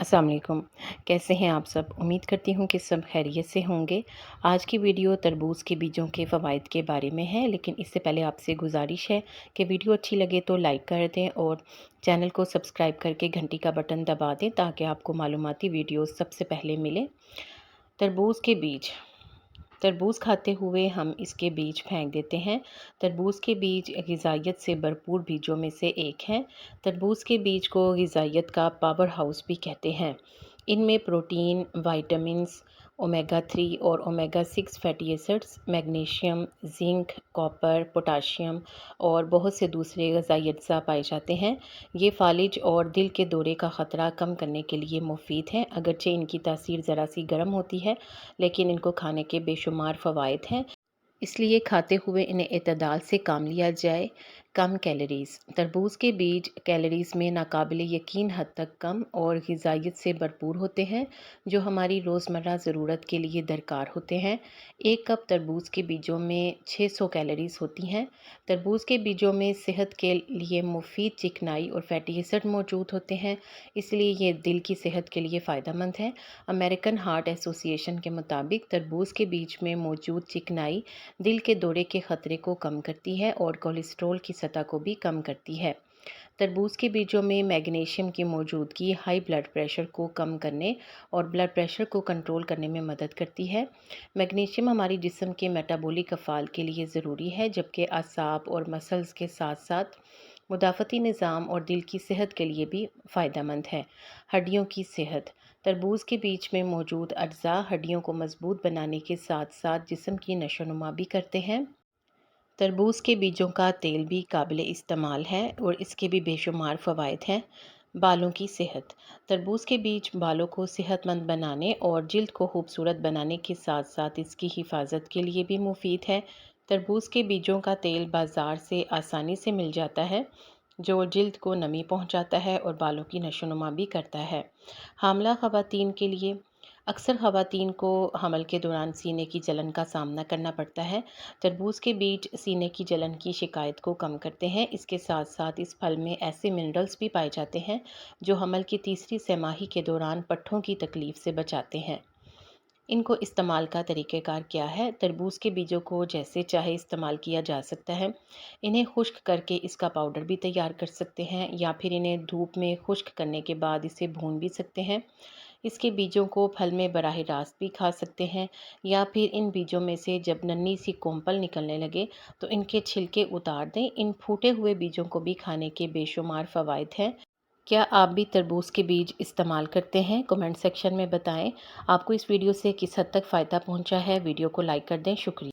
अस्सलाम वालेकुम। कैसे हैं आप सब? उम्मीद करती हूँ कि सब खैरियत से होंगे। आज की वीडियो तरबूज़ के बीजों के फ़वाइद के बारे में है, लेकिन इससे पहले आपसे गुजारिश है कि वीडियो अच्छी लगे तो लाइक कर दें और चैनल को सब्सक्राइब करके घंटी का बटन दबा दें ताकि आपको मालूमाती वीडियोज़ सबसे पहले मिलें। तरबूज़ के बीज। तरबूज़ खाते हुए हम इसके बीज फेंक देते हैं। तरबूज़ के बीज ग़िज़ाइयत से भरपूर बीजों में से एक हैं। तरबूज़ के बीज को ग़िज़ाइयत का पावर हाउस भी कहते हैं। इनमें प्रोटीन, विटामिन्स, ओमेगा 3 और omega 6 fatty acids, magnesium, zinc, copper, potassium और बहुत से दूसरे ग़िज़ाई अज्जा पाए जाते हैं। ये फालिज और दिल के दौरे का ख़तरा कम करने के लिए मुफीद हैं। अगरचे इनकी तासीर ज़रा सी गर्म होती है, लेकिन इनको खाने के बेशुमार फ़वाइद हैं, इसलिए खाते हुए इन्हें एतदाल से काम लिया जाए। कम कैलोरीज़। तरबूज़ के बीज कैलोरीज़ में नाकाबिले यकीन हद तक कम और ग़िज़ाइयत से भरपूर होते हैं, जो हमारी रोज़मर्रा ज़रूरत के लिए दरकार होते हैं। एक कप तरबूज़ के बीजों में 600 कैलोरीज़ होती हैं। तरबूज़ के बीजों में सेहत के लिए मुफीद चिकनाई और फैटी एसिड मौजूद होते हैं, इसलिए ये दिल की सेहत के लिए फ़ायदेमंद है। अमेरिकन हार्ट एसोसिएशन के मुताबिक तरबूज़ के बीज में मौजूद चिकनाई दिल के दौरे के ख़तरे को कम करती है और कोलेस्ट्रॉल की सतह को भी कम करती है। तरबूज़ के बीजों में मैग्नीशियम की मौजूदगी हाई ब्लड प्रेशर को कम करने और ब्लड प्रेशर को कंट्रोल करने में मदद करती है। मैग्नीशियम हमारी जिस्म के मेटाबॉलिक अफ़ाल के लिए ज़रूरी है, जबकि असाब और मसल्स के साथ साथ मुदाफ़ती निज़ाम और दिल की सेहत के लिए भी फ़ायदेमंद है। हड्डियों की सेहत। तरबूज़ के बीज में मौजूद अज्जा हड्डियों को मजबूत बनाने के साथ साथ जिस्म की नशोनुमा भी करते हैं। तरबूज़ के बीजों का तेल भी काबिल इस्तेमाल है और इसके भी बेशुमार फ़वाइद हैं। बालों की सेहत। तरबूज़ के बीज बालों को सेहतमंद बनाने और जिल्द को खूबसूरत बनाने के साथ साथ इसकी हिफाजत के लिए भी मुफीद है। तरबूज़ के बीजों का तेल बाज़ार से आसानी से मिल जाता है, जो जिल्द को नमी पहुंचाता है और बालों की नशोनुमा भी करता है। हामला ख़वातीन के लिए। अक्सर ख़वातीन को हमल के दौरान सीने की जलन का सामना करना पड़ता है। तरबूज़ के बीज सीने की जलन की शिकायत को कम करते हैं। इसके साथ साथ इस फल में ऐसे मिनरल्स भी पाए जाते हैं जो हमल की तीसरी छमाही के दौरान पट्ठों की तकलीफ़ से बचाते हैं। इनको इस्तेमाल का तरीक़ेकार क्या है? तरबूज़ के बीजों को जैसे चाहे इस्तेमाल किया जा सकता है। इन्हें खुश्क करके इसका पाउडर भी तैयार कर सकते हैं, या फिर इन्हें धूप में खुश्क करने के बाद इसे भून भी सकते हैं। इसके बीजों को फल में बराह रास्त भी खा सकते हैं, या फिर इन बीजों में से जब नन्ही सी कोम्पल निकलने लगे तो इनके छिलके उतार दें। इन फूटे हुए बीजों को भी खाने के बेशुमार फ़वाइद हैं। क्या आप भी तरबूज़ के बीज इस्तेमाल करते हैं? कमेंट सेक्शन में बताएं। आपको इस वीडियो से किस हद तक फ़ायदा पहुंचा है। वीडियो को लाइक कर दें। शुक्रिया।